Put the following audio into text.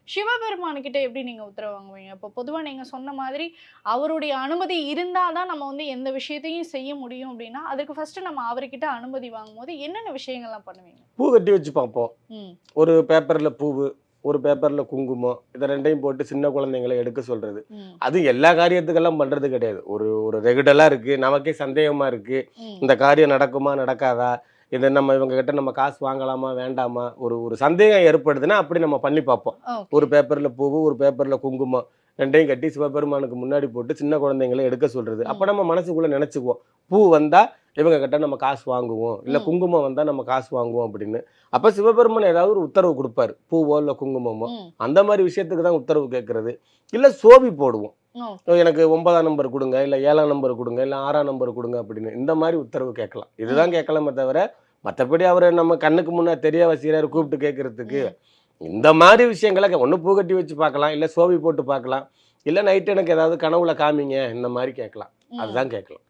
சிவபெருமானுக்கிட்ட எப்படி நீங்க உத்தரவு வாங்குவீங்க? இப்போ பொதுவா நீங்க சொன்ன மாதிரி அவருடைய அனுமதி இருந்தா தான் நம்ம வந்து எந்த விஷயத்தையும் செய்ய முடியும் அப்படின்னா, அதுக்கு ஃபர்ஸ்ட் நம்ம அவர்கிட்ட அனுமதி வாங்கும்போது என்னென்ன விஷயங்கள்லாம் பண்ணுவீங்க? பூ கட்டி வச்சு பார்ப்போம். ம். ஒரு பேப்பர்ல பூவு, ஒரு பேப்பர்ல குங்குமம். இத 2யும் போட்டு சின்ன குழந்தைங்கள எடுக்க சொல்றது. ம். அது எல்லா காரியத்துக்கெல்லாம் பண்றது கிடையாது. ஒரு ஒரு ரெகுலரா இருக்கு. நமக்கே சந்தேகமா இருக்கு. ம். இந்த காரியம் நடக்குமா? நடக்காதா? இத நம்ம இவங்க கிட்ட நம்ம காசு வாங்கலாமா? வேண்டாமா? ஒரு ஒரு சந்தேகம் ஏற்படுதுன்னா, அப்படி நம்ம பண்ணி பார்ப்போம். ஓகே. ஒரு பேப்பர்ல பூவு, ஒரு பேப்பர்ல குங்குமம். 2யும் கட்டி சிவபெருமானுக்கு முன்னாடி போட்டு சின்ன குழந்தைங்கள எடுக்க சொல்றது. அப்ப ம். நம்ம மனசுக்குள்ள நெனச்சுக்குவோம். பூ வந்தா இவங்க கிட்ட நம்ம காசு வாங்குவோம். இல்ல ம். குங்குமம் வந்தா நம்ம காசு வாங்குவோம் அப்படின்னு. அப்ப சிவபெருமான் ஏதாவது ஒரு உத்தரவு குடுப்பாரு. பூவோ, இல்ல குங்குமமோ. ம். அந்த மாரி விஷயத்துக்கு தான் உத்தரவு கேட்கறது. இல்ல சோபி போடுவோம். ஓகே. எனக்கு 9ஆம் நம்பர் குடுங்க, இல்ல 7ஆம் நம்பர் குடுங்க, இல்ல 6ஆம் நம்பர் குடுங்க அப்படின்னு. இந்த மாரி உத்தரவு கேட்கலாம். இதுதான் ம். கேட்கலாமே தவிர, மத்தபடி அவரு நம்ம கண்ணுக்கு முன்ன தெரியாம செய்றாரு ம். கூப்பிட்டு கேட்கறதுக்கு. ம். இந்த மாரி விஷயங்கள ஒண்ணு பூ கட்டி வச்சு பார்க்கலாம், இல்ல சோபி போட்டு பார்க்கலாம். இல்ல நைட் எனக்கு ஏதாவது கனவுல காமிங்க, இந்த மாரி கேட்கலாம். ம். அதுதான் கேட்கலாம்.